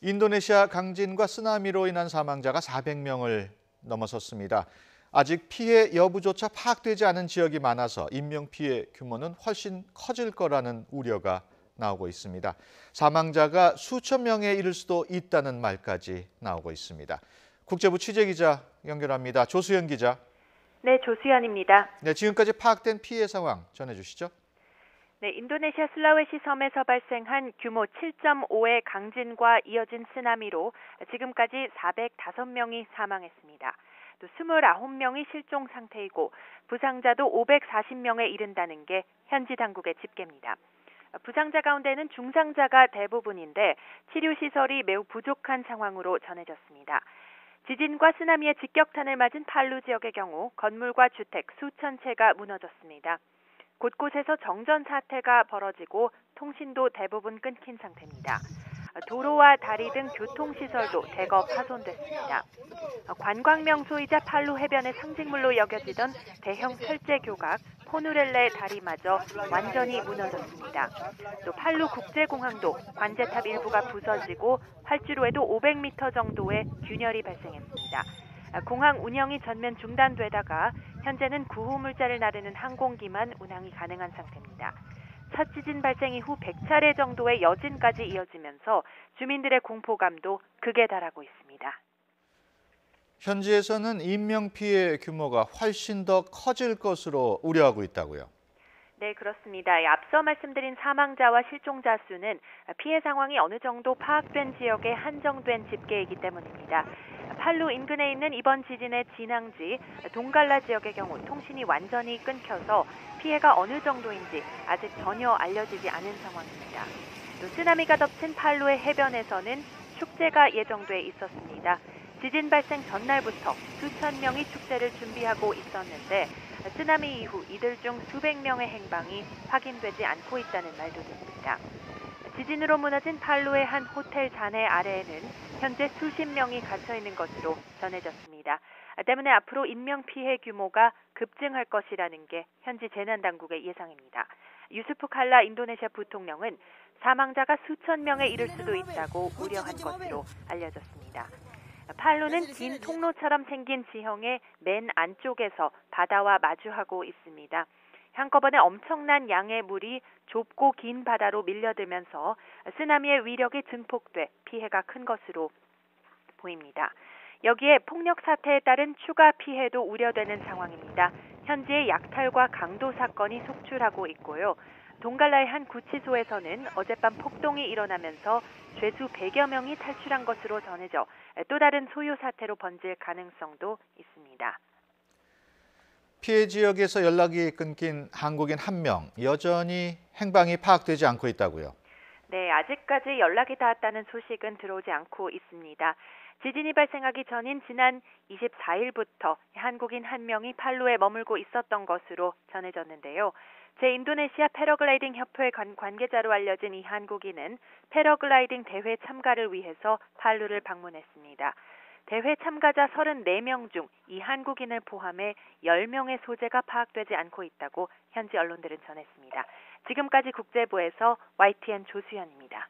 인도네시아 강진과 쓰나미로 인한 사망자가 400명을 넘어섰습니다. 아직 피해 여부조차 파악되지 않은 지역이 많아서 인명피해 규모는 훨씬 커질 거라는 우려가 나오고 있습니다. 사망자가 수천 명에 이를 수도 있다는 말까지 나오고 있습니다. 국제부 취재기자 연결합니다. 조수연 기자. 네, 조수연입니다. 네, 지금까지 파악된 피해 상황 전해주시죠. 네, 인도네시아 슬라웨시 섬에서 발생한 규모 7.5의 강진과 이어진 쓰나미로 지금까지 405명이 사망했습니다. 또 29명이 실종 상태이고 부상자도 540명에 이른다는 게 현지 당국의 집계입니다. 부상자 가운데는 중상자가 대부분인데 치료시설이 매우 부족한 상황으로 전해졌습니다. 지진과 쓰나미의 직격탄을 맞은 팔루 지역의 경우 건물과 주택 수천 채가 무너졌습니다. 곳곳에서 정전 사태가 벌어지고 통신도 대부분 끊긴 상태입니다. 도로와 다리 등 교통시설도 대거 파손됐습니다. 관광 명소이자 팔루 해변의 상징물로 여겨지던 대형 철제 교각 포누렐레 다리마저 완전히 무너졌습니다. 또 팔루 국제공항도 관제탑 일부가 부서지고 활주로에도 500m 정도의 균열이 발생했습니다. 공항 운영이 전면 중단되다가 현재는 구호물자를 나르는 항공기만 운항이 가능한 상태입니다. 첫 지진 발생 이후 100차례 정도의 여진까지 이어지면서 주민들의 공포감도 극에 달하고 있습니다. 현지에서는 인명피해 규모가 훨씬 더 커질 것으로 우려하고 있다고요. 네, 그렇습니다. 앞서 말씀드린 사망자와 실종자 수는 피해 상황이 어느 정도 파악된 지역에 한정된 집계이기 때문입니다. 팔루 인근에 있는 이번 지진의 진앙지 동갈라 지역의 경우 통신이 완전히 끊겨서 피해가 어느 정도인지 아직 전혀 알려지지 않은 상황입니다. 또 쓰나미가 덮친 팔루의 해변에서는 축제가 예정돼 있었습니다. 지진 발생 전날부터 수천 명이 축제를 준비하고 있었는데 쓰나미 이후 이들 중 수백 명의 행방이 확인되지 않고 있다는 말도 듣습니다. 지진으로 무너진 팔루의 한 호텔 잔해 아래에는 현재 수십 명이 갇혀 있는 것으로 전해졌습니다. 때문에 앞으로 인명피해 규모가 급증할 것이라는 게 현지 재난당국의 예상입니다. 유수프 칼라 인도네시아 부통령은 사망자가 수천 명에 이를 수도 있다고 우려한 것으로 알려졌습니다. 팔루는 긴 통로처럼 생긴 지형의 맨 안쪽에서 바다와 마주하고 있습니다. 한꺼번에 엄청난 양의 물이 좁고 긴 바다로 밀려들면서 쓰나미의 위력이 증폭돼 피해가 큰 것으로 보입니다. 여기에 폭력 사태에 따른 추가 피해도 우려되는 상황입니다. 현지의 약탈과 강도 사건이 속출하고 있고요. 동갈라의 한 구치소에서는 어젯밤 폭동이 일어나면서 죄수 100여 명이 탈출한 것으로 전해져 또 다른 소요 사태로 번질 가능성도 있습니다. 피해 지역에서 연락이 끊긴 한국인 1명, 여전히 행방이 파악되지 않고 있다고요. 네, 아직까지 연락이 닿았다는 소식은 들어오지 않고 있습니다. 지진이 발생하기 전인 지난 24일부터 한국인 1명이 팔루에 머물고 있었던 것으로 전해졌는데요. 제-인도네시아 패러글라이딩 협회 관계자로 알려진 이 한국인은 패러글라이딩 대회 참가를 위해서 팔루를 방문했습니다. 대회 참가자 34명 중 이 한국인을 포함해 10명의 소재가 파악되지 않고 있다고 현지 언론들은 전했습니다. 지금까지 국제부에서 YTN 조수연입니다.